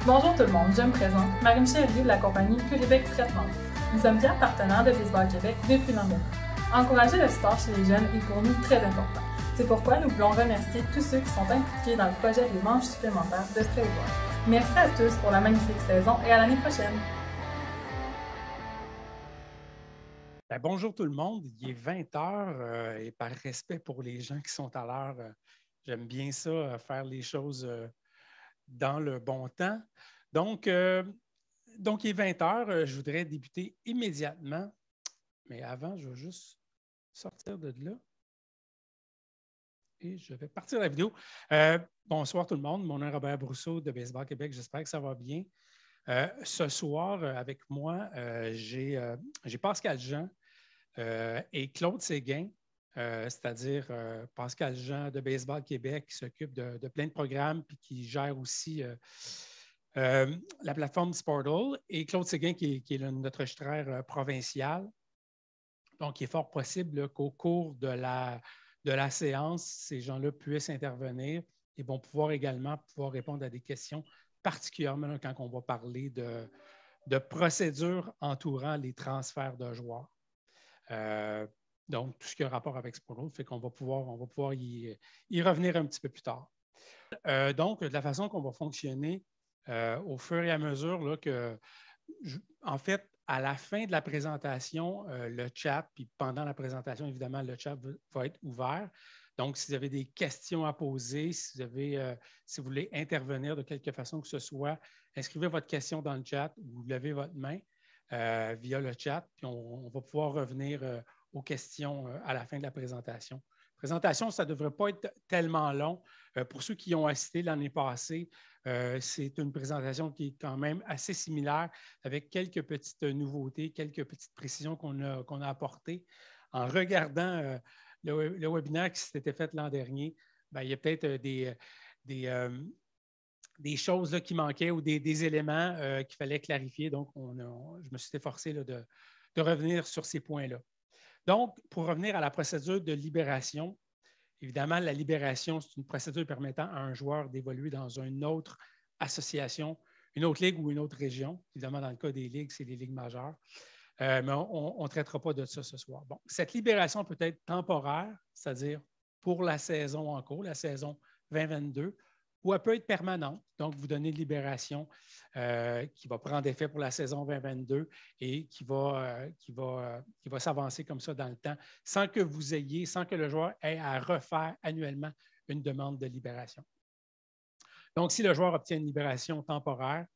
Bonjour tout le monde, je me présente, Marie-Michel Lieu de la compagnie Québec Traitement. Nous sommes fiers partenaires de Baseball Québec depuis l'an. Encourager le sport chez les jeunes est pour nous très important. C'est pourquoi nous voulons remercier tous ceux qui sont impliqués dans le projet des manches supplémentaires de Spray-Bois. Merci à tous pour la magnifique saison et à l'année prochaine. Bonjour tout le monde, il est 20 h et par respect pour les gens qui sont à l'heure, j'aime bien ça, faire les choses dans le bon temps. Donc il est 20 h, je voudrais débuter immédiatement, mais avant, je vais juste sortir de là et je vais partir la vidéo. Bonsoir tout le monde, mon nom est Robert Brousseau de Baseball Québec, j'espère que ça va bien. Ce soir, avec moi, j'ai Pascal Jean et Claude Séguin, c'est-à-dire Pascal Jean de Baseball Québec, qui s'occupe de plein de programmes et qui gère aussi la plateforme Sportle, et Claude Séguin, qui est notre registraire provincial. Donc, il est fort possible qu'au cours de la séance, ces gens-là puissent intervenir et vont pouvoir également répondre à des questions, particulièrement quand on va parler de procédures entourant les transferts de joueurs. Donc, tout ce qui a rapport avec Sportle fait qu'on va pouvoir y revenir un petit peu plus tard. Donc, de la façon qu'on va fonctionner au fur et à mesure là, en fait, à la fin de la présentation, le chat, puis pendant la présentation, évidemment, le chat va être ouvert. Donc, si vous avez des questions à poser, si vous voulez intervenir de quelque façon que ce soit, inscrivez votre question dans le chat ou levez votre main via le chat, puis on va pouvoir revenir aux questions à la fin de la présentation. Présentation, ça ne devrait pas être tellement long. Pour ceux qui ont assisté l'année passée, c'est une présentation qui est quand même assez similaire avec quelques petites nouveautés, quelques petites précisions qu'on a apportées. En regardant le webinaire qui s'était fait l'an dernier, il y a peut-être des choses là, qui manquaient ou des éléments qu'il fallait clarifier. Donc, je me suis efforcé là, de revenir sur ces points-là. Donc, pour revenir à la procédure de libération, évidemment, la libération, c'est une procédure permettant à un joueur d'évoluer dans une autre association, une autre ligue ou une autre région. Évidemment, dans le cas des ligues, c'est les ligues majeures. Mais on ne traitera pas de ça ce soir. Bon, cette libération peut être temporaire, c'est-à-dire pour la saison en cours, la saison 2022, ou elle peut être permanente. Donc, vous donnez une libération qui va prendre effet pour la saison 2022 et qui va s'avancer comme ça dans le temps sans que le joueur ait à refaire annuellement une demande de libération. Donc, si le joueur obtient une libération temporaire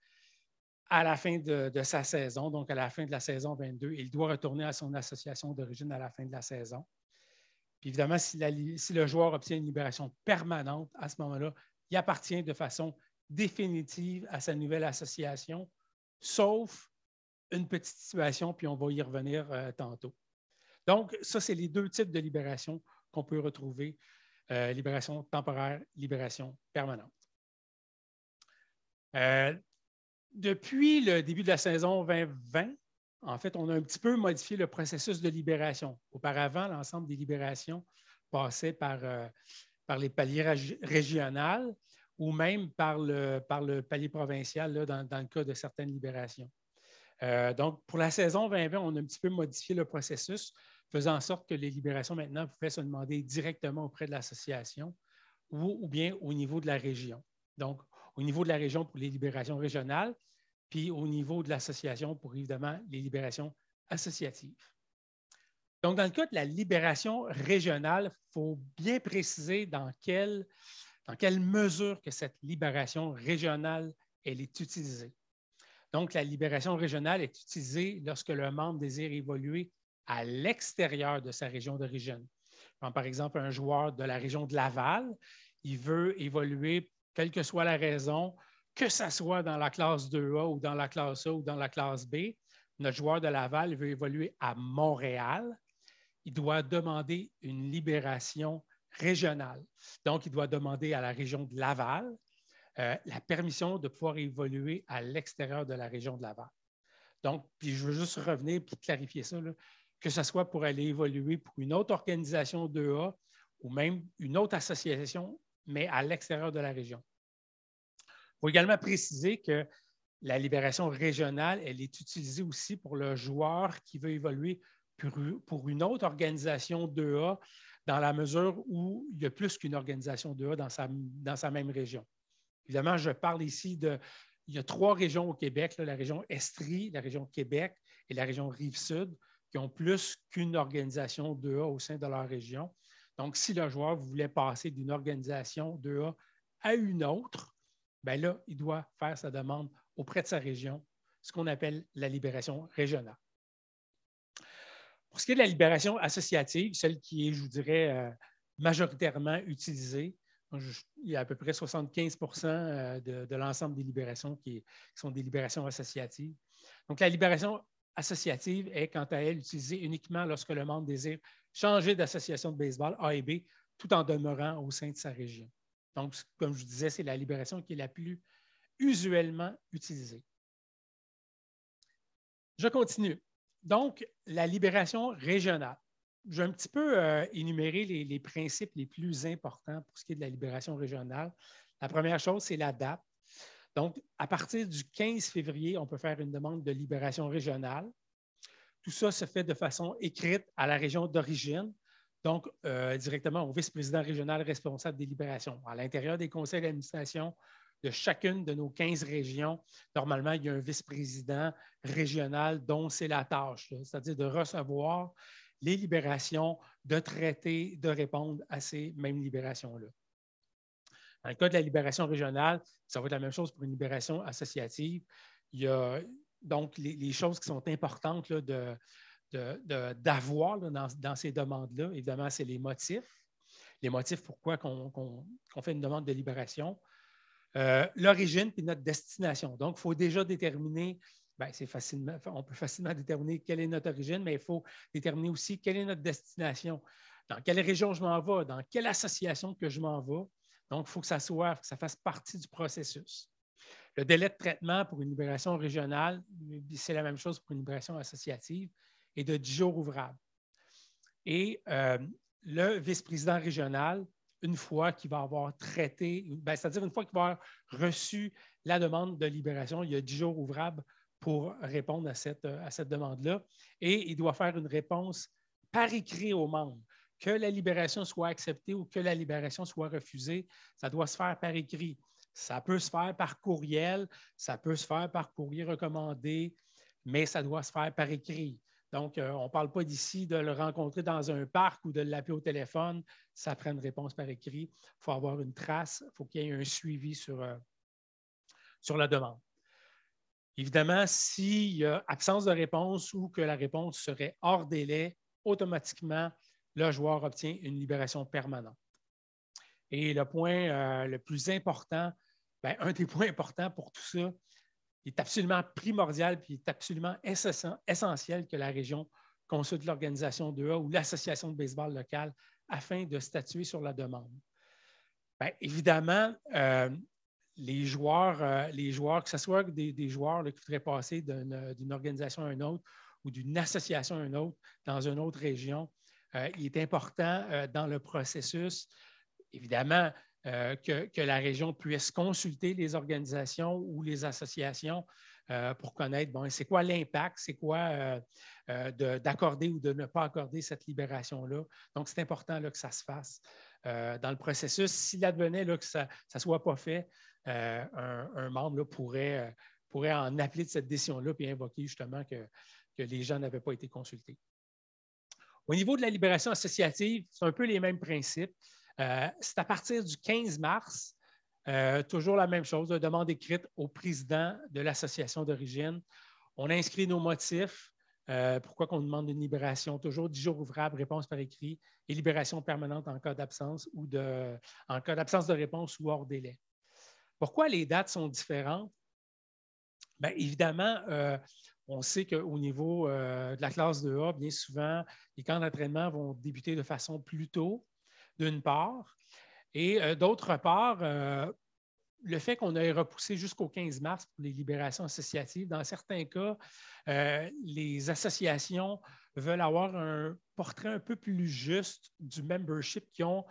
à la fin de sa saison, donc à la fin de la saison 22, il doit retourner à son association d'origine à la fin de la saison. Puis évidemment, si le joueur obtient une libération permanente, à ce moment-là, il appartient de façon définitive à sa nouvelle association, sauf une petite situation, puis on va y revenir tantôt. Donc, ça, c'est les deux types de libération qu'on peut retrouver, libération temporaire, libération permanente. Depuis le début de la saison 2020, en fait, on a un petit peu modifié le processus de libération. Auparavant, l'ensemble des libérations passaient par les paliers régionaux ou même par le palier provincial là, dans le cas de certaines libérations. Donc, pour la saison 2020, on a un petit peu modifié le processus, faisant en sorte que les libérations maintenant pouvaient se demander directement auprès de l'association ou bien au niveau de la région. Donc, au niveau de la région pour les libérations régionales, puis au niveau de l'association pour, évidemment, les libérations associatives. Donc, dans le cas de la libération régionale, il faut bien préciser dans quelle mesure que cette libération régionale elle est utilisée. Donc, la libération régionale est utilisée lorsque le membre désire évoluer à l'extérieur de sa région d'origine. Par exemple, un joueur de la région de Laval, il veut évoluer, quelle que soit la raison, que ce soit dans la classe 2A ou dans la classe A ou dans la classe B. Notre joueur de Laval veut évoluer à Montréal. Il doit demander une libération régionale. Donc, il doit demander à la région de Laval la permission de pouvoir évoluer à l'extérieur de la région de Laval. Donc, puis je veux juste revenir et clarifier ça, là, que ce soit pour aller évoluer pour une autre organisation 2A ou même une autre association, mais à l'extérieur de la région. faut également préciser que la libération régionale, elle est utilisée aussi pour le joueur qui veut évoluer pour une autre organisation 2A dans la mesure où il y a plus qu'une organisation 2A dans sa même région. Évidemment, je parle ici il y a 3 régions au Québec, là, la région Estrie, la région Québec et la région Rive-Sud, qui ont plus qu'une organisation 2A au sein de leur région. Donc, si le joueur voulait passer d'une organisation 2A à une autre, bien là, il doit faire sa demande auprès de sa région, ce qu'on appelle la libération régionale. Pour ce qui est de la libération associative, celle qui est, je vous dirais, majoritairement utilisée, il y a à peu près 75 de l'ensemble des libérations qui sont des libérations associatives. Donc, la libération associative est, quant à elle, utilisée uniquement lorsque le membre désire changer d'association de baseball A et B tout en demeurant au sein de sa région. Donc, comme je vous disais, c'est la libération qui est la plus usuellement utilisée. Je continue. Donc, la libération régionale. Je vais un petit peu énumérer les principes les plus importants pour ce qui est de la libération régionale. La première chose, c'est la date. Donc, à partir du 15 février, on peut faire une demande de libération régionale. Tout ça se fait de façon écrite à la région d'origine, donc directement au vice-président régional responsable des libérations. À l'intérieur des conseils d'administration de chacune de nos 15 régions, normalement, il y a un vice-président régional dont c'est la tâche, c'est-à-dire de recevoir les libérations, de traiter, de répondre à ces mêmes libérations-là. Dans le cas de la libération régionale, ça va être la même chose pour une libération associative. Il y a donc les choses qui sont importantes là, d'avoir dans ces demandes-là. Évidemment, c'est les motifs. Les motifs pourquoi on fait une demande de libération. L'origine et notre destination. Donc, il faut déjà déterminer, on peut facilement déterminer quelle est notre origine, mais il faut déterminer aussi quelle est notre destination. Dans quelle région je m'en vais, dans quelle association que je m'en vais. Donc, il faut que ça fasse partie du processus. Le délai de traitement pour une libération régionale, c'est la même chose pour une libération associative, est de 10 jours ouvrables. Et le vice-président régional, une fois qu'il va avoir traité, c'est-à-dire une fois qu'il va avoir reçu la demande de libération, il y a 10 jours ouvrables pour répondre à cette demande-là. Et il doit faire une réponse par écrit aux membres. Que la libération soit acceptée ou que la libération soit refusée, ça doit se faire par écrit. Ça peut se faire par courriel, ça peut se faire par courrier recommandé, mais ça doit se faire par écrit. Donc, on ne parle pas d'ici de le rencontrer dans un parc ou de l'appeler au téléphone. Ça prend une réponse par écrit. Il faut avoir une trace, il faut qu'il y ait un suivi sur la demande. Évidemment, s'il y a absence de réponse ou que la réponse serait hors délai, automatiquement, le joueur obtient une libération permanente. Et le point le plus important, un des points importants pour tout ça, il est absolument primordial et il est absolument essentiel que la région consulte l'organisation 2A ou l'association de baseball locale afin de statuer sur la demande. Évidemment, les joueurs, que ce soit des joueurs là, qui voudraient passer d'une organisation à une autre ou d'une association à une autre dans une autre région, il est important dans le processus, évidemment, que la région puisse consulter les organisations ou les associations pour connaître, c'est quoi l'impact, c'est quoi d'accorder ou de ne pas accorder cette libération-là. Donc, c'est important là, que ça se fasse dans le processus. S'il advenait là, que ça ne soit pas fait, un membre là, pourrait en appeler de cette décision-là et invoquer justement que les gens n'avaient pas été consultés. Au niveau de la libération associative, c'est un peu les mêmes principes. C'est à partir du 15 mars, toujours la même chose, une demande écrite au président de l'association d'origine. On inscrit nos motifs, pourquoi on demande une libération, toujours 10 jours ouvrables, réponse par écrit, et libération permanente en cas d'absence en cas d'absence de réponse ou hors délai. Pourquoi les dates sont différentes? Évidemment, on sait qu'au niveau de la classe 2A, bien souvent, les camps d'entraînement vont débuter de façon plus tôt, d'une part. Et d'autre part, le fait qu'on ait repoussé jusqu'au 15 mars pour les libérations associatives, dans certains cas, les associations veulent avoir un portrait un peu plus juste du membership qu'ils ont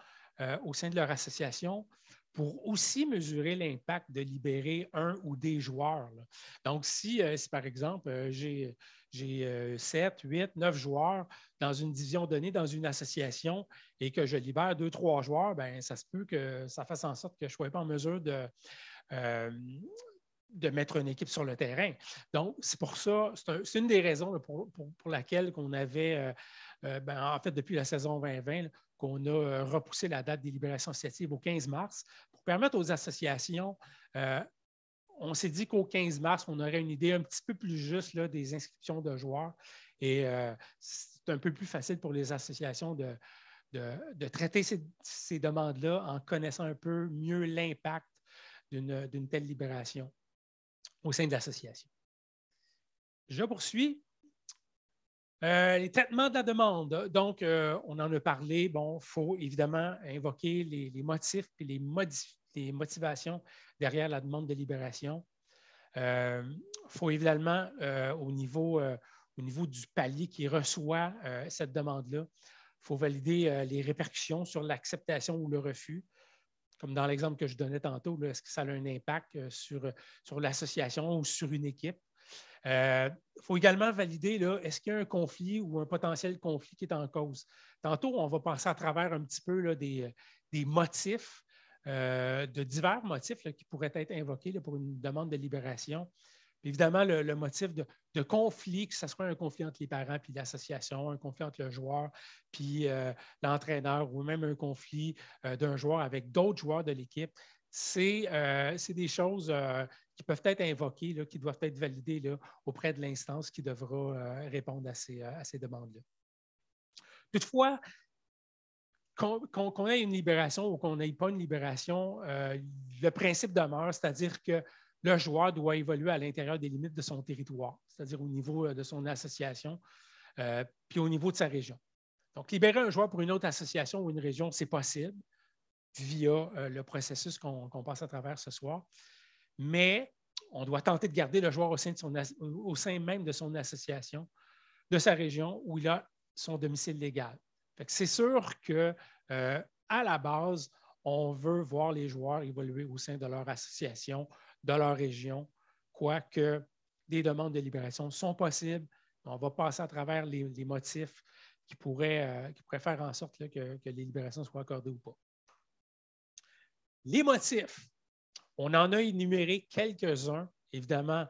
au sein de leur association pour aussi mesurer l'impact de libérer un ou des joueurs, là. Donc, si par exemple, j'ai 7, 8, 9 joueurs dans une division donnée, dans une association, et que je libère 2, 3 joueurs, bien, ça se peut que ça fasse en sorte que je ne sois pas en mesure de mettre une équipe sur le terrain. Donc, c'est pour ça, c'est une des raisons là, pour laquelle on avait, en fait, depuis la saison 2020, là, qu'on a repoussé la date des libérations associatives au 15 mars pour permettre aux associations, on s'est dit qu'au 15 mars, on aurait une idée un petit peu plus juste là, des inscriptions de joueurs et c'est un peu plus facile pour les associations de traiter ces demandes-là en connaissant un peu mieux l'impact d'une telle libération au sein de l'association. Je poursuis. Les traitements de la demande. Donc, on en a parlé. Bon, il faut évidemment invoquer les motifs et les motivations derrière la demande de libération. Il faut évidemment, au niveau du palier qui reçoit cette demande-là, il faut valider les répercussions sur l'acceptation ou le refus. Comme dans l'exemple que je donnais tantôt, est-ce que ça a un impact sur l'association ou sur une équipe? Il faut également valider, est-ce qu'il y a un conflit ou un potentiel conflit qui est en cause? Tantôt, on va passer à travers un petit peu là, des motifs, de divers motifs là, qui pourraient être invoqués là, pour une demande de libération. Évidemment, le motif de conflit, que ce soit un conflit entre les parents puis l'association, un conflit entre le joueur puis l'entraîneur ou même un conflit d'un joueur avec d'autres joueurs de l'équipe, c'est des choses qui peuvent être invoquées, là, qui doivent être validées là, auprès de l'instance qui devra répondre à ces demandes-là. Toutefois, qu'on ait une libération ou qu'on n'ait pas une libération, le principe demeure, c'est-à-dire que le joueur doit évoluer à l'intérieur des limites de son territoire, c'est-à-dire au niveau de son association, puis au niveau de sa région. Donc, libérer un joueur pour une autre association ou une région, c'est possible via le processus qu'on passe à travers ce soir, mais on doit tenter de garder le joueur au sein même de son association, de sa région où il a son domicile légal. C'est sûr que à la base, on veut voir les joueurs évoluer au sein de leur association, de leur région, quoique des demandes de libération sont possibles. On va passer à travers les motifs qui pourraient faire en sorte là, que les libérations soient accordées ou pas. Les motifs, on en a énuméré quelques-uns. Évidemment,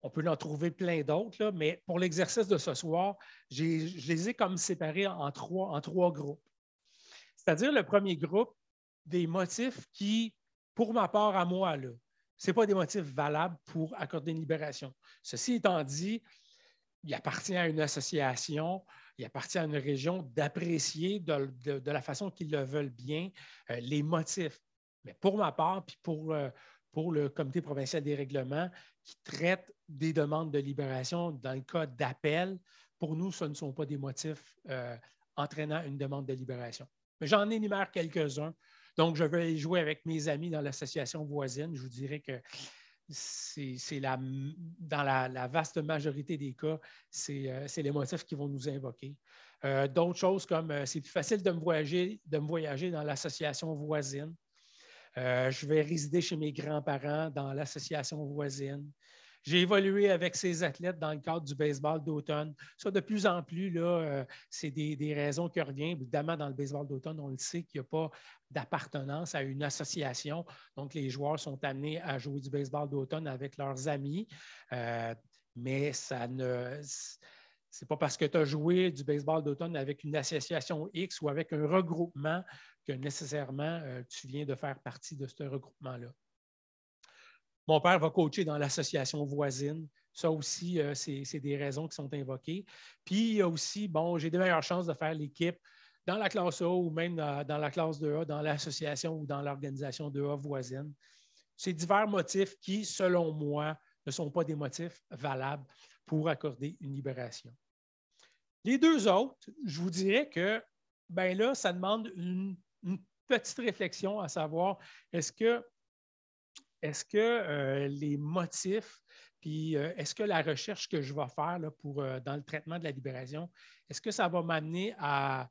on peut en trouver plein d'autres, mais pour l'exercice de ce soir, je les ai comme séparés en trois groupes. C'est-à-dire le premier groupe, des motifs qui, pour ma part à moi, ce n'est pas des motifs valables pour accorder une libération. Ceci étant dit, il appartient à une association, il appartient à une région d'apprécier de la façon qu'ils le veulent bien les motifs. Mais pour ma part, puis pour le Comité provincial des règlements qui traite des demandes de libération dans le cas d'appel, pour nous, ce ne sont pas des motifs entraînant une demande de libération. Mais j'en énumère quelques-uns. Donc, je vais jouer avec mes amis dans l'association voisine. Je vous dirais que dans la vaste majorité des cas, c'est les motifs qui vont nous invoquer. D'autres choses comme c'est plus facile de me voyager dans l'association voisine. Je vais résider chez mes grands-parents dans l'association voisine. J'ai évolué avec ces athlètes dans le cadre du baseball d'automne. Ça, de plus en plus, c'est des raisons qui reviennent. Évidemment, dans le baseball d'automne, on le sait qu'il n'y a pas d'appartenance à une association. Donc, les joueurs sont amenés à jouer du baseball d'automne avec leurs amis. Mais ça ne... C'est pas parce que tu as joué du baseball d'automne avec une association X ou avec un regroupement que nécessairement tu viens de faire partie de ce regroupement-là. Mon père va coacher dans l'association voisine. Ça aussi, c'est des raisons qui sont invoquées. Puis, il y a aussi, j'ai des meilleures chances de faire l'équipe dans la classe A ou même dans la classe 2A, dans l'association ou dans l'organisation 2A voisine. C'est divers motifs qui, selon moi, ne sont pas des motifs valables pour accorder une libération. Les deux autres, je vous dirais que, là, ça demande une petite réflexion à savoir, est-ce que les motifs, puis est-ce que la recherche que je vais faire là, dans le traitement de la libération, est-ce que ça va m'amener à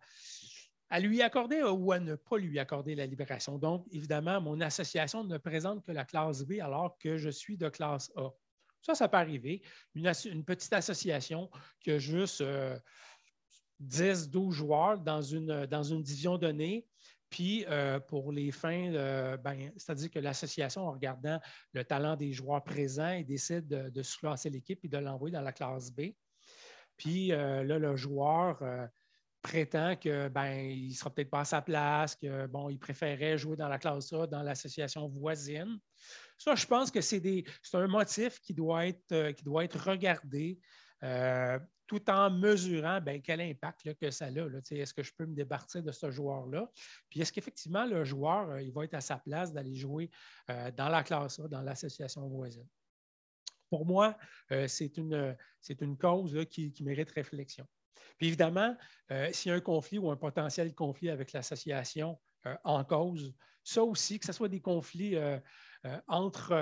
à lui accorder ou à ne pas lui accorder la libération. Donc, évidemment, mon association ne présente que la classe B alors que je suis de classe A. Ça peut arriver. Une petite association qui a juste 10, 12 joueurs dans une division donnée. Puis, pour les fins, c'est-à-dire que l'association, en regardant le talent des joueurs présents, il décide de sous-classer l'équipe et de l'envoyer dans la classe B. Puis, là, le joueur prétend que il ne sera peut-être pas à sa place, que il préférait jouer dans la classe A, dans l'association voisine. Ça, je pense que c'est un motif qui doit être regardé tout en mesurant quel impact là, que ça a. Est-ce que je peux me départir de ce joueur-là? Puis est-ce qu'effectivement, le joueur il va être à sa place d'aller jouer dans la classe A, dans l'association voisine? Pour moi, c'est une cause là, qui mérite réflexion. Puis évidemment, s'il y a un conflit ou un potentiel conflit avec l'association en cause, ça aussi, que ce soit des conflits entre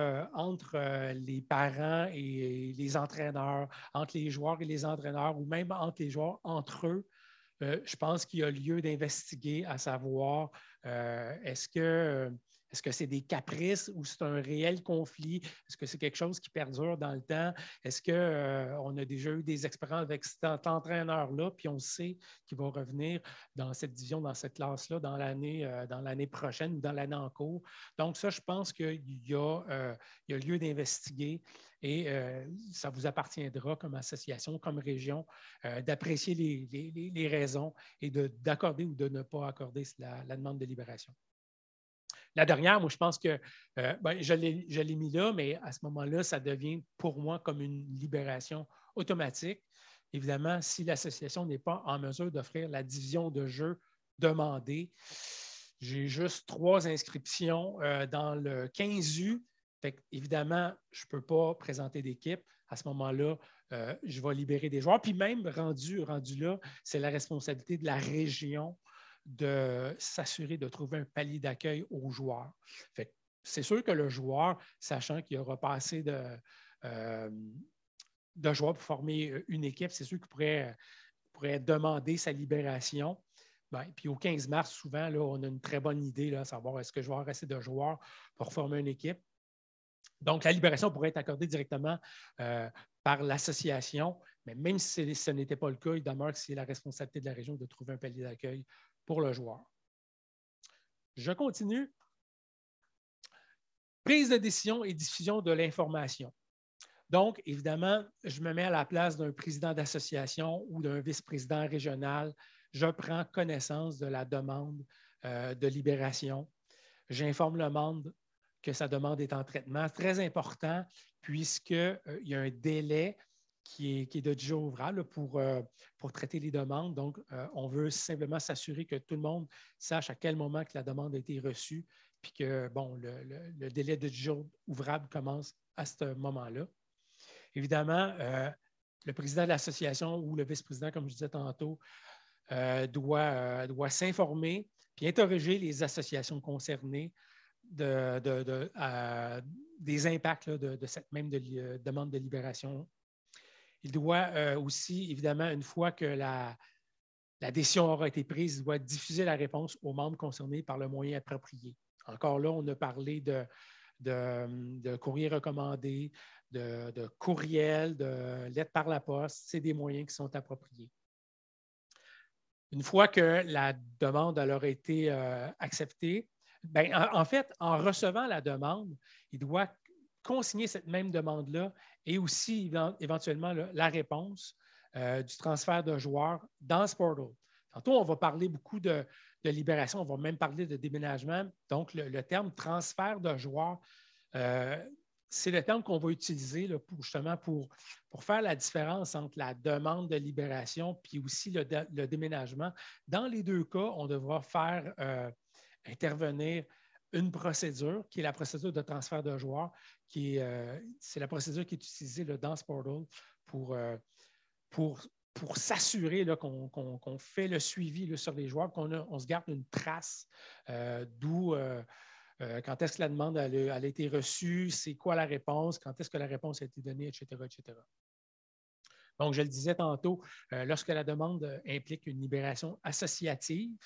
les parents et les entraîneurs, entre les joueurs et les entraîneurs, ou même entre les joueurs entre eux, je pense qu'il y a lieu d'investiguer à savoir est-ce que c'est des caprices ou c'est un réel conflit? Est-ce que c'est quelque chose qui perdure dans le temps? Est-ce qu'on a déjà eu des expériences avec cet entraîneur-là, puis on sait qu'il va revenir dans cette division, dans cette classe-là, dans l'année prochaine ou dans l'année en cours? Donc, ça, je pense qu'il y a lieu d'investiguer et ça vous appartiendra comme association, comme région, d'apprécier les raisons et d'accorder ou de ne pas accorder la demande de libération. La dernière, moi, je pense que je l'ai mis là, mais à ce moment-là, ça devient pour moi comme une libération automatique. Évidemment, si l'association n'est pas en mesure d'offrir la division de jeu demandée, j'ai juste 3 inscriptions dans le 15U. Fait évidemment, je ne peux pas présenter d'équipe. À ce moment-là, je vais libérer des joueurs. Puis même rendu là, c'est la responsabilité de la région de s'assurer de trouver un palier d'accueil aux joueurs. C'est sûr que le joueur, sachant qu'il aura pas assez de joueurs pour former une équipe, c'est sûr qu'il pourrait demander sa libération. Puis au 15 mars, souvent, là, on a une très bonne idée, là, à savoir est-ce que je vais avoir assez de joueurs pour former une équipe. Donc, la libération pourrait être accordée directement par l'association, mais même si ce n'était pas le cas, il demeure que c'est la responsabilité de la région de trouver un palier d'accueil pour le joueur. Je continue. Prise de décision et diffusion de l'information. Donc, évidemment, je me mets à la place d'un président d'association ou d'un vice-président régional. Je prends connaissance de la demande de libération. J'informe le membre que sa demande est en traitement. Très important, puisqu'il y a un délai qui est de 10 jours ouvrables pour traiter les demandes. Donc, on veut simplement s'assurer que tout le monde sache à quel moment que la demande a été reçue, puis que, le délai de 10 jours ouvrables commence à ce moment-là. Évidemment, le président de l'association ou le vice-président, comme je disais tantôt, doit s'informer puis interroger les associations concernées des impacts là, de cette même demande de libération. Il doit aussi, évidemment, une fois que la décision aura été prise, il doit diffuser la réponse aux membres concernés par le moyen approprié. Encore là, on a parlé de courrier recommandé, de courriel, de lettre par la poste. C'est des moyens qui sont appropriés. Une fois que la demande aura été acceptée, en fait, en recevant la demande, il doit consigner cette même demande-là et aussi éventuellement la réponse du transfert de joueurs dans ce portal. Tantôt, on va parler beaucoup de libération, on va même parler de déménagement. Donc, le terme transfert de joueurs, c'est le terme qu'on va utiliser là, pour faire la différence entre la demande de libération puis aussi le déménagement. Dans les deux cas, on devra faire intervenir une procédure qui est la procédure de transfert de joueurs, c'est la procédure qui est utilisée là, dans ce portal pour s'assurer qu'on fait le suivi là, sur les joueurs, qu'on se garde une trace d'où quand est-ce que la demande a été reçue, c'est quoi la réponse, quand est-ce que la réponse a été donnée, etc., etc. Donc, je le disais tantôt, lorsque la demande implique une libération associative,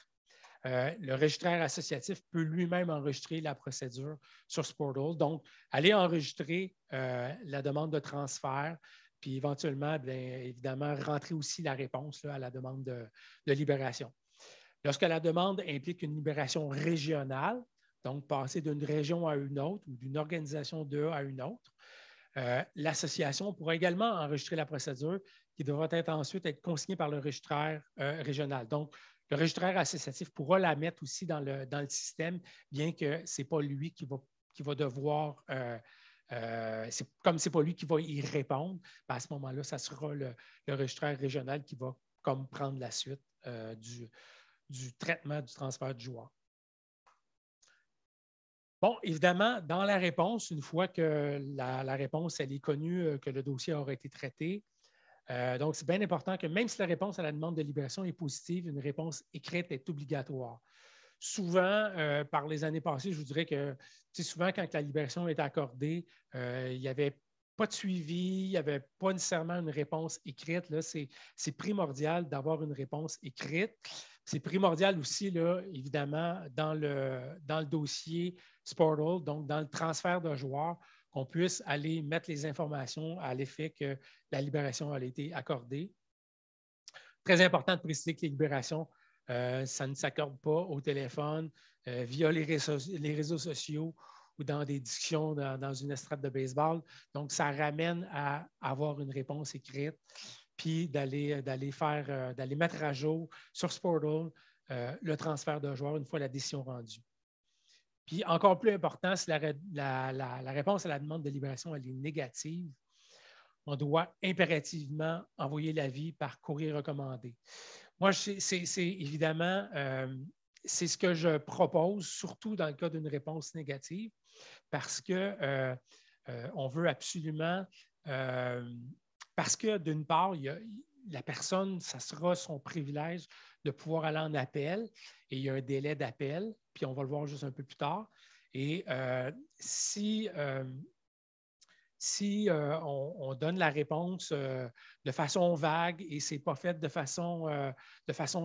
le registraire associatif peut lui-même enregistrer la procédure sur ce portal. Donc, aller enregistrer la demande de transfert, puis éventuellement, bien évidemment, rentrer aussi la réponse là, à la demande de libération. Lorsque la demande implique une libération régionale, donc passer d'une région à une autre ou d'une organisation à une autre, l'association pourra également enregistrer la procédure qui devra ensuite être consignée par le registraire régional. Donc, le registraire associatif pourra la mettre aussi dans le système, bien que ce n'est pas lui qui va devoir, comme ce n'est pas lui qui va y répondre, bien à ce moment-là, ça sera le registraire régional qui va comme prendre la suite du traitement du transfert du joueur. Bon, évidemment, dans la réponse, une fois que la réponse elle est connue, que le dossier aura été traité, donc c'est bien important que même si la réponse à la demande de libération est positive, une réponse écrite est obligatoire. Souvent, par les années passées, je vous dirais que souvent, quand la libération est accordée, il n'y avait pas de suivi, il n'y avait pas nécessairement une réponse écrite. C'est primordial d'avoir une réponse écrite. C'est primordial aussi, là, évidemment, dans le dossier Sportal, donc dans le transfert de joueurs, qu'on puisse aller mettre les informations à l'effet que la libération a été accordée. Très important de préciser que les libérations, ça ne s'accorde pas au téléphone, via les réseaux sociaux ou dans des discussions dans une estrade de baseball. Donc, ça ramène à avoir une réponse écrite, puis d'aller mettre à jour sur Sportal le transfert de joueurs une fois la décision rendue. Puis, encore plus important, si la réponse à la demande de libération elle est négative, on doit impérativement envoyer l'avis par courrier recommandé. Moi, c'est évidemment, c'est ce que je propose, surtout dans le cas d'une réponse négative, parce que on veut absolument, parce que d'une part, la personne, ça sera son privilège de pouvoir aller en appel et il y a un délai d'appel, puis on va le voir juste un peu plus tard. Et si on donne la réponse de façon vague et ce n'est pas fait de façon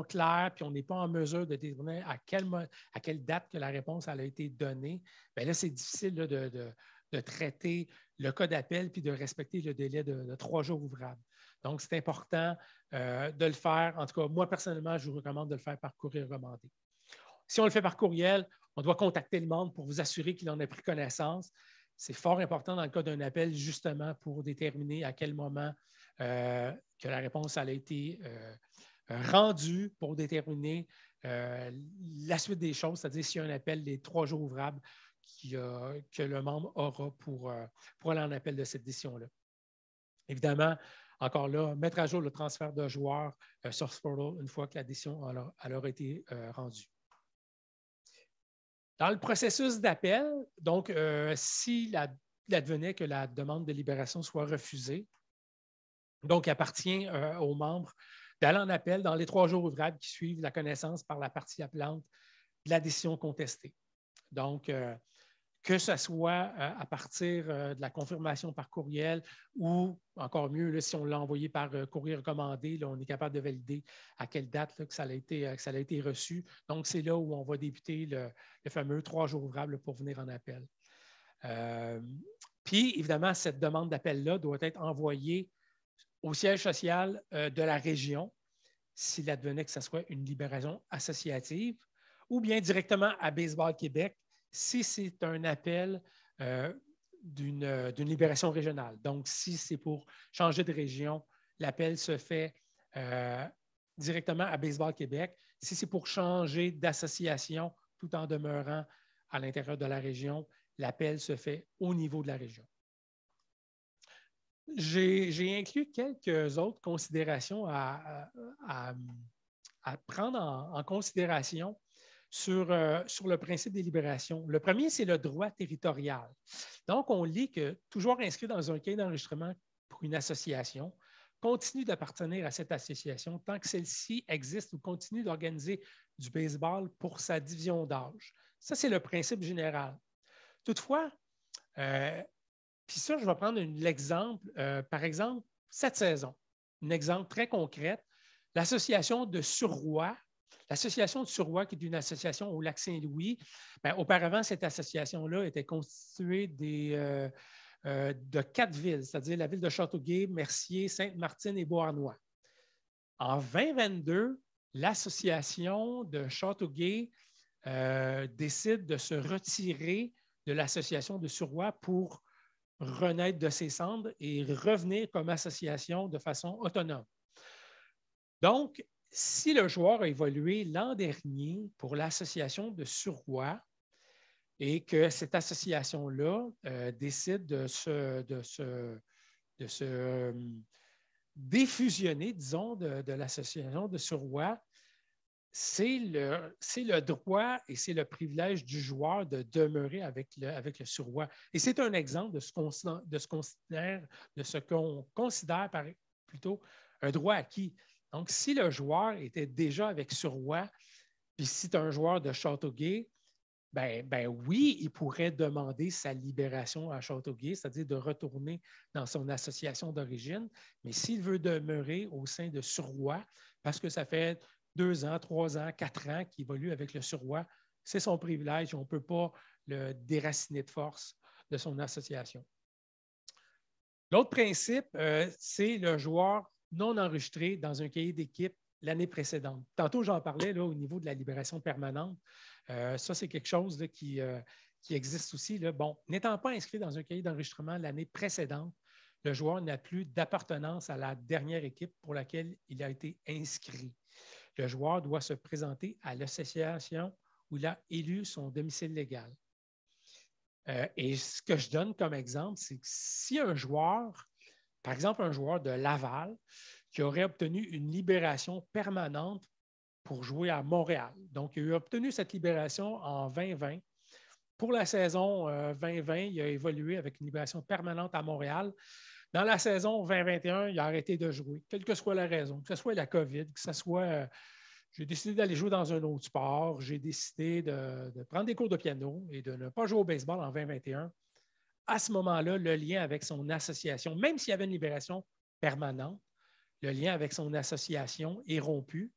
claire, puis on n'est pas en mesure de déterminer à quelle date que la réponse a été donnée, bien là, c'est difficile là, de traiter le cas d'appel puis de respecter le délai de 3 jours ouvrables. Donc, c'est important de le faire. En tout cas, moi, personnellement, je vous recommande de le faire par courrier recommandé. Si on le fait par courriel, on doit contacter le membre pour vous assurer qu'il en a pris connaissance. C'est fort important dans le cas d'un appel, justement, pour déterminer à quel moment que la réponse a été rendue pour déterminer la suite des choses, c'est-à-dire s'il y a un appel des 3 jours ouvrables que le membre aura pour aller en appel de cette décision-là. Évidemment, encore là, mettre à jour le transfert de joueurs sur Sportal une fois que la décision aura été rendue. Dans le processus d'appel, donc, s'il advenait que la demande de libération soit refusée, donc, il appartient aux membres d'aller en appel dans les 3 jours ouvrables qui suivent la connaissance par la partie appelante de la décision contestée. Donc, que ce soit à partir de la confirmation par courriel ou, encore mieux, là, si on l'a envoyé par courrier recommandé, là, on est capable de valider à quelle date là, que ça a été reçu. Donc, c'est là où on va débuter le fameux 3 jours ouvrables pour venir en appel. Puis, évidemment, cette demande d'appel-là doit être envoyée au siège social de la région, s'il advenait que ce soit une libération associative, ou bien directement à Baseball Québec, si c'est un appel d'une libération régionale. Donc, si c'est pour changer de région, l'appel se fait directement à Baseball Québec. Si c'est pour changer d'association tout en demeurant à l'intérieur de la région, l'appel se fait au niveau de la région. J'ai inclus quelques autres considérations à prendre en considération sur le principe des libérations. Le premier, c'est le droit territorial. Donc, on lit que toujours inscrit dans un cahier d'enregistrement pour une association, continue d'appartenir à cette association tant que celle-ci existe ou continue d'organiser du baseball pour sa division d'âge. Ça, c'est le principe général. Toutefois, puis ça, je vais prendre l'exemple, par exemple, cette saison. Un exemple très concret. L'association de Surroi L'association de Surroy, qui est une association au Lac-Saint-Louis, auparavant, cette association-là était constituée de 4 villes, c'est-à-dire la ville de Châteauguay, Mercier, Sainte-Martine et Beauharnois. En 2022, l'association de Châteauguay décide de se retirer de l'association de Surroy pour renaître de ses cendres et revenir comme association de façon autonome. Donc, si le joueur a évolué l'an dernier pour l'association de Surroy et que cette association-là décide de se défusionner, disons, de l'association de Surroy, c'est le droit et c'est le privilège du joueur de demeurer avec le Surroy. Et c'est un exemple de ce qu'on considère plutôt un droit acquis. Donc, si le joueur était déjà avec Surroy, puis si c'est un joueur de Châteauguay, ben oui, il pourrait demander sa libération à Châteauguay, c'est-à-dire de retourner dans son association d'origine. Mais s'il veut demeurer au sein de Surroy, parce que ça fait 2 ans, 3 ans, 4 ans qu'il évolue avec le Surroy, c'est son privilège. On ne peut pas le déraciner de force de son association. L'autre principe, c'est le joueur non enregistré dans un cahier d'équipe l'année précédente. Tantôt, j'en parlais là, au niveau de la libération permanente. Ça, c'est quelque chose là, qui existe aussi. Là. Bon, n'étant pas inscrit dans un cahier d'enregistrement l'année précédente, le joueur n'a plus d'appartenance à la dernière équipe pour laquelle il a été inscrit. Le joueur doit se présenter à l'association où il a élu son domicile légal. Et ce que je donne comme exemple, c'est que si un joueur, par exemple un joueur de Laval, qui aurait obtenu une libération permanente pour jouer à Montréal. Donc, il a obtenu cette libération en 2020. Pour la saison 2020, il a évolué avec une libération permanente à Montréal. Dans la saison 2021, il a arrêté de jouer, quelle que soit la raison, que ce soit la COVID, que ce soit j'ai décidé d'aller jouer dans un autre sport, j'ai décidé de prendre des cours de piano et de ne pas jouer au baseball en 2021. À ce moment-là, le lien avec son association, même s'il y avait une libération permanente, le lien avec son association est rompu.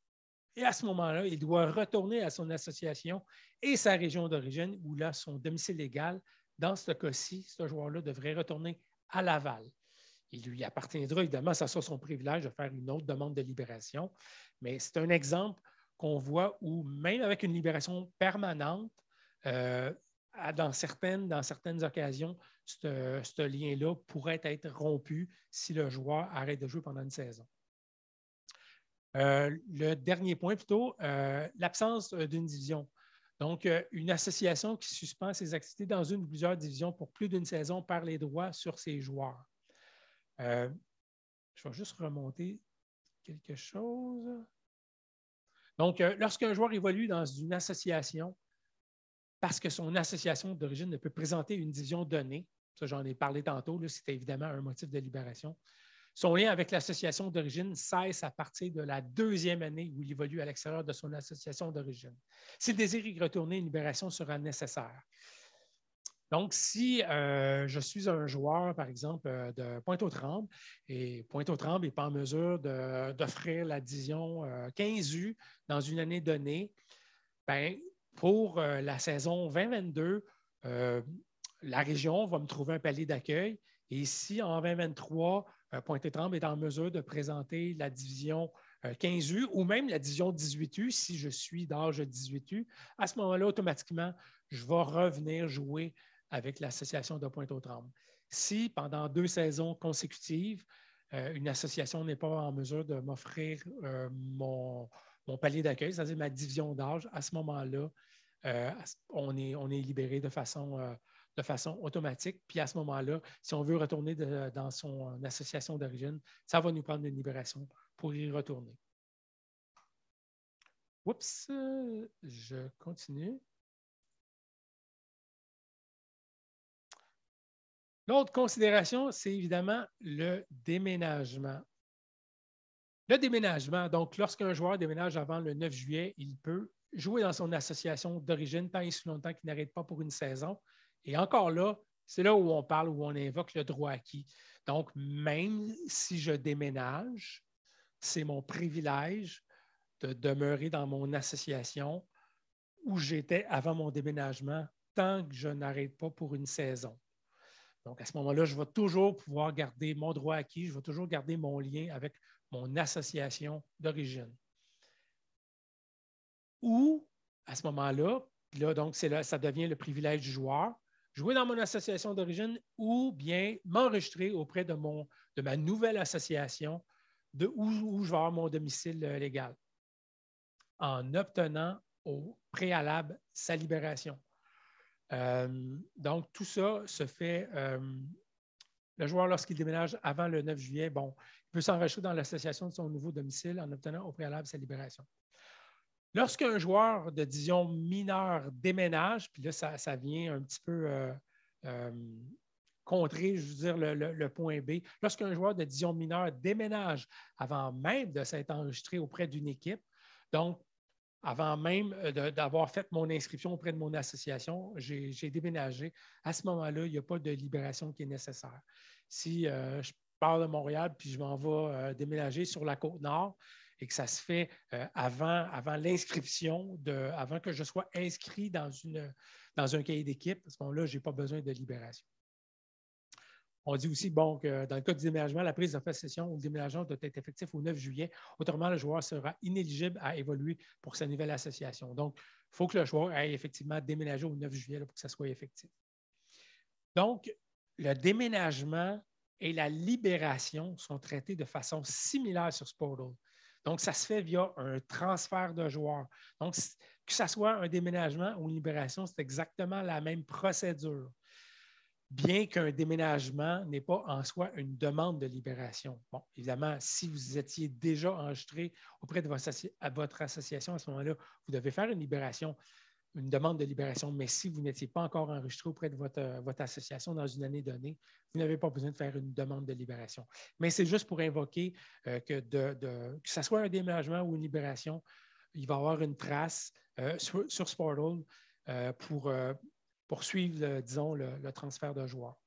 Et à ce moment-là, il doit retourner à son association et sa région d'origine où il a son domicile légal. Dans ce cas-ci, ce joueur-là devrait retourner à Laval. Il lui appartiendra, évidemment, ça sera son privilège de faire une autre demande de libération. Mais c'est un exemple qu'on voit où, même avec une libération permanente, dans certaines occasions, ce lien-là pourrait être rompu si le joueur arrête de jouer pendant une saison. Le dernier point, plutôt, l'absence d'une division. Donc, une association qui suspend ses activités dans une ou plusieurs divisions pour plus d'une saison perd les droits sur ses joueurs. Je vais juste remonter quelque chose. Donc, lorsqu'un joueur évolue dans une association, parce que son association d'origine ne peut présenter une division donnée, ça j'en ai parlé tantôt, c'était évidemment un motif de libération. Son lien avec l'association d'origine cesse à partir de la 2e année où il évolue à l'extérieur de son association d'origine. S'il désire y retourner, une libération sera nécessaire. Donc, si je suis un joueur, par exemple, de Pointe-aux-Trembles, et Pointe-aux-Trembles n'est pas en mesure d'offrir la division 15U dans une année donnée, bien, pour la saison 2022, la région va me trouver un palier d'accueil. Et si en 2023, Pointe-aux-Trembles est en mesure de présenter la division 15U ou même la division 18U, si je suis d'âge 18U, à ce moment-là, automatiquement, je vais revenir jouer avec l'association de Pointe-aux-Trembles. Si pendant 2 saisons consécutives, une association n'est pas en mesure de m'offrir mon palier d'accueil, c'est-à-dire ma division d'âge, à ce moment-là, on est libéré de façon automatique. Puis à ce moment-là, si on veut retourner dans son association d'origine, ça va nous prendre une libération pour y retourner. Oups, je continue. L'autre considération, c'est évidemment le déménagement. Le déménagement, donc lorsqu'un joueur déménage avant le 9 juillet, il peut jouer dans son association d'origine tant et si longtemps qu'il n'arrête pas pour une saison. Et encore là, c'est là où on parle, où on invoque le droit acquis. Donc, même si je déménage, c'est mon privilège de demeurer dans mon association où j'étais avant mon déménagement tant que je n'arrête pas pour une saison. Donc, à ce moment-là, je vais toujours pouvoir garder mon droit acquis, je vais toujours garder mon lien avec mon association d'origine. Ou, à ce moment-là, puis là, donc, là, ça devient le privilège du joueur, jouer dans mon association d'origine ou bien m'enregistrer auprès de ma nouvelle association où je vais avoir mon domicile légal en obtenant au préalable sa libération. Donc, tout ça se fait, le joueur, lorsqu'il déménage avant le 9 juillet, bon, il peut s'enregistrer dans l'association de son nouveau domicile en obtenant au préalable sa libération. Lorsqu'un joueur de division mineure déménage, puis là, ça vient un petit peu contrer, je veux dire, le point B. Lorsqu'un joueur de division mineure déménage avant même de s'être enregistré auprès d'une équipe, donc avant même d'avoir fait mon inscription auprès de mon association, j'ai déménagé. À ce moment-là, il n'y a pas de libération qui est nécessaire. Si je pars de Montréal puis je m'en vais déménager sur la Côte-Nord et que ça se fait avant l'inscription, avant que je sois inscrit dans un cahier d'équipe, à ce moment-là, je n'ai pas besoin de libération. On dit aussi bon, que dans le cas du déménagement, la prise de possession ou le déménagement doit être effectif au 9 juillet. Autrement, le joueur sera inéligible à évoluer pour sa nouvelle association. Donc, il faut que le joueur aille effectivement déménager au 9 juillet là, pour que ça soit effectif. Donc, le déménagement et la libération sont traités de façon similaire sur Sportal. Donc, ça se fait via un transfert de joueurs. Donc, que ce soit un déménagement ou une libération, c'est exactement la même procédure. Bien qu'un déménagement n'est pas en soi une demande de libération. Bon, évidemment, si vous étiez déjà enregistré auprès de votre association, à ce moment-là, vous devez faire une demande de libération, mais si vous n'étiez pas encore enregistré auprès de votre association dans une année donnée, vous n'avez pas besoin de faire une demande de libération. Mais c'est juste pour invoquer que ce soit un déménagement ou une libération, il va y avoir une trace sur Sportal pour suivre, disons, le transfert de joueurs.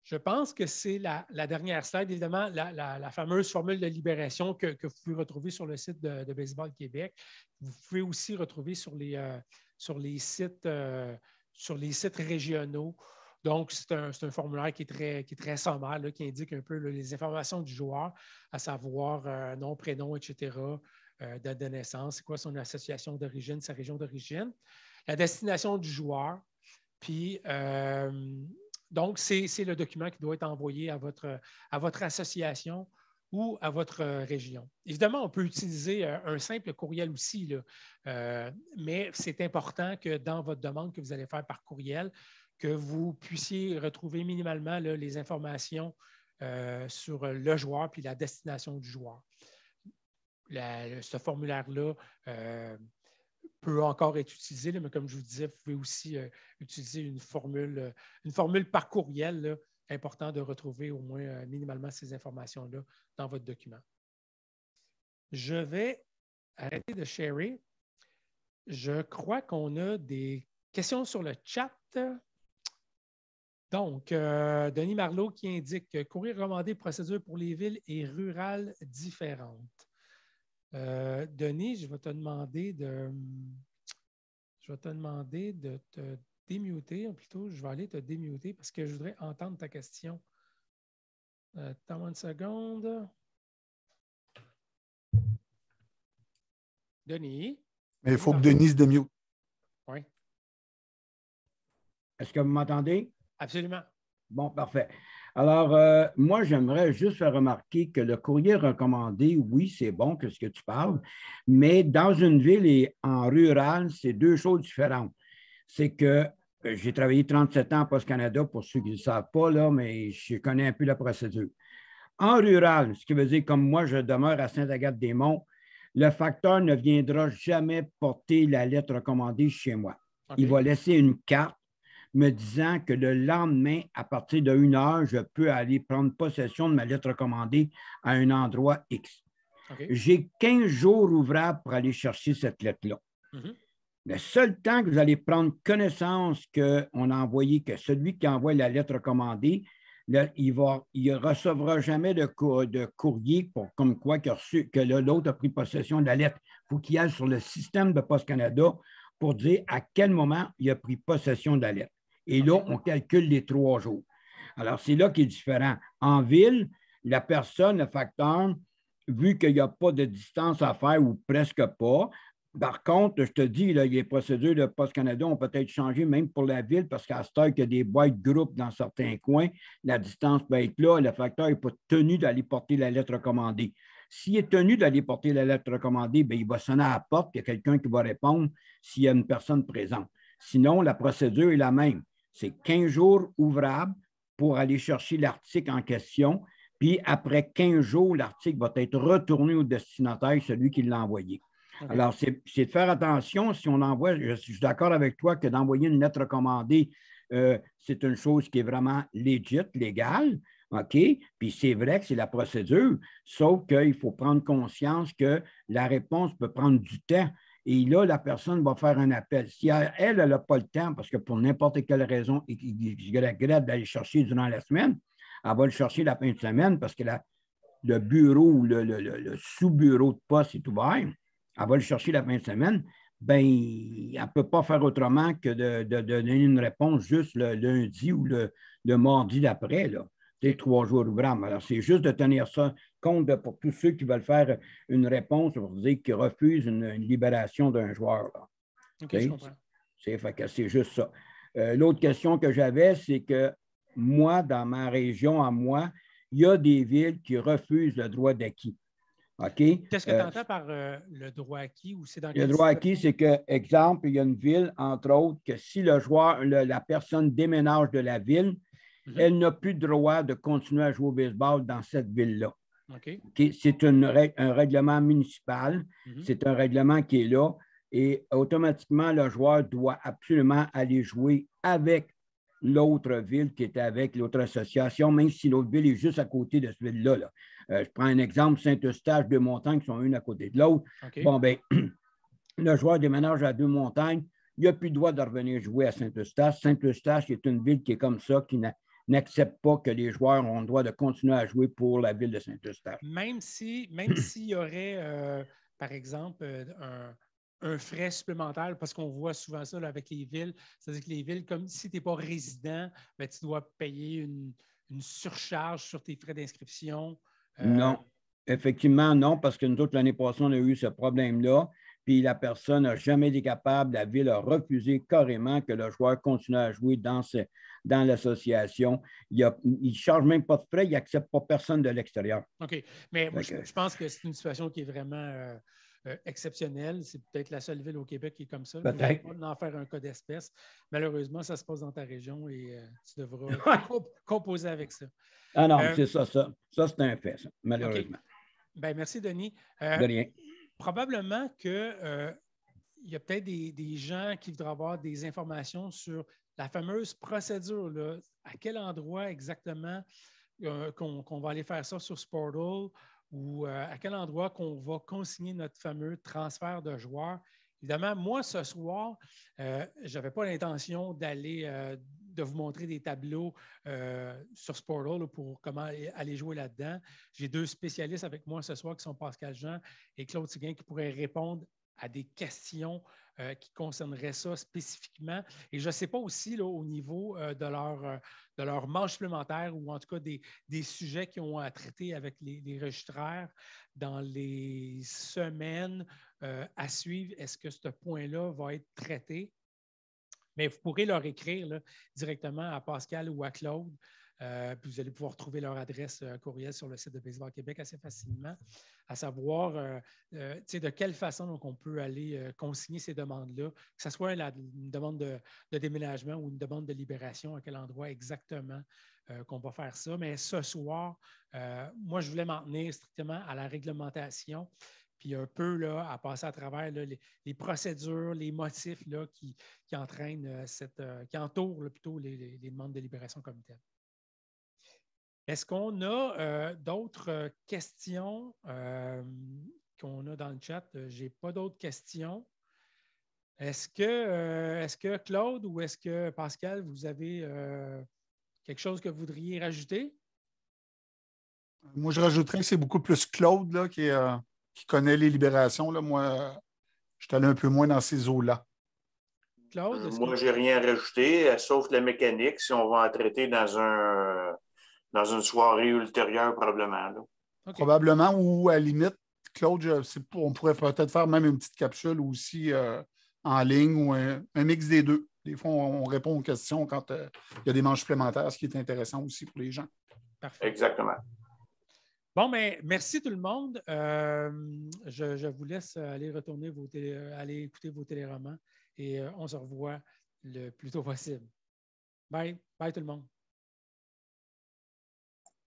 Je pense que c'est la dernière slide, évidemment, la fameuse formule de libération que vous pouvez retrouver sur le site de Baseball Québec. Vous pouvez aussi retrouver sur les sites régionaux. Donc, c'est un formulaire qui est très sommaire, là, qui indique un peu les informations du joueur, à savoir nom, prénom, etc., date de naissance, c'est quoi son association d'origine, sa région d'origine, la destination du joueur, puis donc, c'est le document qui doit être envoyé à votre association ou à votre région. Évidemment, on peut utiliser un simple courriel aussi, là, mais c'est important que dans votre demande que vous allez faire par courriel, que vous puissiez retrouver minimalement là, les informations sur le joueur puis la destination du joueur. Ce formulaire-là peut encore être utilisé, là, mais comme je vous disais, vous pouvez aussi utiliser une formule par courriel. Là, important de retrouver au moins minimalement ces informations-là dans votre document. Je vais arrêter de sharer. Je crois qu'on a des questions sur le chat. Donc, Denis Marleau qui indique « Courrier recommandé, procédure pour les villes et rurales différentes ». Denis, je vais te demander de te démuter. Plutôt, je vais aller te démuter parce que je voudrais entendre ta question. Attends une seconde. Denis. Mais il faut que Denis se démute. Oui. Est-ce que vous m'entendez? Absolument. Bon, parfait. Alors, moi, j'aimerais juste faire remarquer que le courrier recommandé, oui, c'est bon que ce que tu parles, mais dans une ville et en rural, c'est deux choses différentes. C'est que j'ai travaillé 37 ans à Poste Canada, pour ceux qui ne le savent pas, là, mais je connais un peu la procédure. En rural, ce qui veut dire comme moi, je demeure à Sainte-Agathe-des-Monts, le facteur ne viendra jamais porter la lettre recommandée chez moi. Okay. Il va laisser une carte me disant que le lendemain, à partir de 1 heure, je peux aller prendre possession de ma lettre recommandée à un endroit X. Okay. J'ai 15 jours ouvrables pour aller chercher cette lettre-là. Mm-hmm. Le seul temps que vous allez prendre connaissance qu'on a envoyé, que celui qui envoie la lettre recommandée, il ne recevra jamais de courrier comme quoi que l'autre a pris possession de la lettre. Il faut qu'il aille sur le système de Poste Canada pour dire à quel moment il a pris possession de la lettre. Et là, on calcule les 3 jours. Alors, c'est là qui est différent. En ville, la personne, le facteur, vu qu'il n'y a pas de distance à faire ou presque pas, par contre, je te dis, là, les procédures de Poste Canada ont peut-être changé même pour la ville parce qu'à cette heure qu'il y a des boîtes groupes dans certains coins, la distance peut être là, le facteur n'est pas tenu d'aller porter la lettre recommandée. S'il est tenu d'aller porter la lettre recommandée, bien, il va sonner à la porte, il y a quelqu'un qui va répondre s'il y a une personne présente. Sinon, la procédure est la même. C'est 15 jours ouvrables pour aller chercher l'article en question. Puis après 15 jours, l'article va être retourné au destinataire, celui qui l'a envoyé. Okay. Alors, c'est de faire attention si on envoie, je suis d'accord avec toi que d'envoyer une lettre recommandée, c'est une chose qui est vraiment legit, légale, OK? Puis c'est vrai que c'est la procédure, sauf qu'il faut prendre conscience que la réponse peut prendre du temps. Et là, la personne va faire un appel. Si elle n'a pas le temps, parce que pour n'importe quelle raison, je regrette d'aller chercher durant la semaine, elle va le chercher la fin de semaine parce que le bureau ou le sous-bureau de poste est ouvert. Elle va le chercher la fin de semaine. Bien, elle ne peut pas faire autrement que de donner une réponse juste le lundi ou le mardi d'après. C'est 3 jours ouvrables. Alors, c'est juste de tenir ça compte pour tous ceux qui veulent faire une réponse pour dire qu'ils refusent une libération d'un joueur. Là. OK, je comprends. C'est juste ça. L'autre question que j'avais, c'est que moi, dans ma région, à moi, il y a des villes qui refusent le droit d'acquis. OK? Qu'est-ce que tu entends par le droit acquis ou c'est dans le droit acquis, c'est que, exemple, il y a une ville, entre autres, que si le joueur, la personne déménage de la ville, elle n'a plus le droit de continuer à jouer au baseball dans cette ville-là. Okay. C'est un règlement municipal, c'est un règlement qui est là et automatiquement, le joueur doit absolument aller jouer avec l'autre ville qui est avec l'autre association, même si l'autre ville est juste à côté de cette ville-là. Là. Je prends un exemple, Saint-Eustache, Deux-Montagnes qui sont une à côté de l'autre. Okay. Bon, bien, le joueur déménage à Deux-Montagnes, il n'a plus le droit de revenir jouer à Saint-Eustache. Saint-Eustache est une ville qui est comme ça, qui n'accepte pas que les joueurs ont le droit de continuer à jouer pour la ville de Saint-Eustache. Même s'il y aurait, par exemple, un frais supplémentaire, parce qu'on voit souvent ça là, avec les villes, c'est-à-dire que les villes, comme si tu n'es pas résident, bien, tu dois payer une surcharge sur tes frais d'inscription. Non, effectivement, non, parce que nous autres, l'année passée, on a eu ce problème-là. Puis la personne n'a jamais été capable, la ville a refusé carrément que le joueur continue à jouer dans l'association. Il ne charge même pas de frais, il n'accepte pas personne de l'extérieur. OK. Mais moi, je pense que c'est une situation qui est vraiment exceptionnelle. C'est peut-être la seule ville au Québec qui est comme ça. Peut-être. On va en faire un cas d'espèce. Malheureusement, ça se passe dans ta région et tu devras composer avec ça. Ah non, c'est ça. Ça, c'est un fait, ça, malheureusement. Okay. Bien, merci, Denis. De rien. Probablement qu'il y a peut-être des gens qui voudraient avoir des informations sur la fameuse procédure. Là. À quel endroit exactement qu'on va aller faire ça sur Sportal ou à quel endroit qu'on va consigner notre fameux transfert de joueurs. Évidemment, moi, ce soir, je n'avais pas l'intention de vous montrer des tableaux sur Sportal pour comment aller jouer là-dedans. J'ai 2 spécialistes avec moi ce soir qui sont Pascal Jean et Claude Séguin qui pourraient répondre à des questions qui concerneraient ça spécifiquement. Et je ne sais pas aussi là, au niveau de leur manche supplémentaire ou en tout cas des sujets qui ont à traiter avec les registraires dans les semaines à suivre. Est-ce que ce point-là va être traité? Mais vous pourrez leur écrire là, directement à Pascal ou à Claude. Puis vous allez pouvoir trouver leur adresse courriel sur le site de Baseball Québec assez facilement, à savoir de quelle façon donc, on peut aller consigner ces demandes-là, que ce soit une demande de déménagement ou une demande de libération, à quel endroit exactement qu'on va faire ça. Mais ce soir, moi, je voulais m'en tenir strictement à la réglementation. Puis un peu là, à passer à travers là, les procédures, les motifs là, qui entraînent qui entourent là, plutôt les demandes de libération comme telles. Est-ce qu'on a d'autres questions qu'on a dans le chat? Je n'ai pas d'autres questions. Est-ce que Claude ou est-ce que Pascal, vous avez Quelque chose que vous voudriez rajouter? Moi, je rajouterais que c'est beaucoup plus Claude là, qui connaît les libérations. Là. Moi, je suis allé un peu moins dans ces eaux-là. Claude? Moi, j'ai rien à rajouter, sauf la mécanique, si on va en traiter dans une soirée ultérieure, probablement. Là. Okay. Probablement, ou à la limite, Claude, on pourrait peut-être faire même une petite capsule aussi en ligne ou un mix des deux. Des fois, on répond aux questions quand il y a des manches supplémentaires, ce qui est intéressant aussi pour les gens. Parfait. Exactement. Bon, mais merci tout le monde. Je vous laisse aller retourner aller écouter vos téléromans et on se revoit le plus tôt possible. Bye. Bye tout le monde.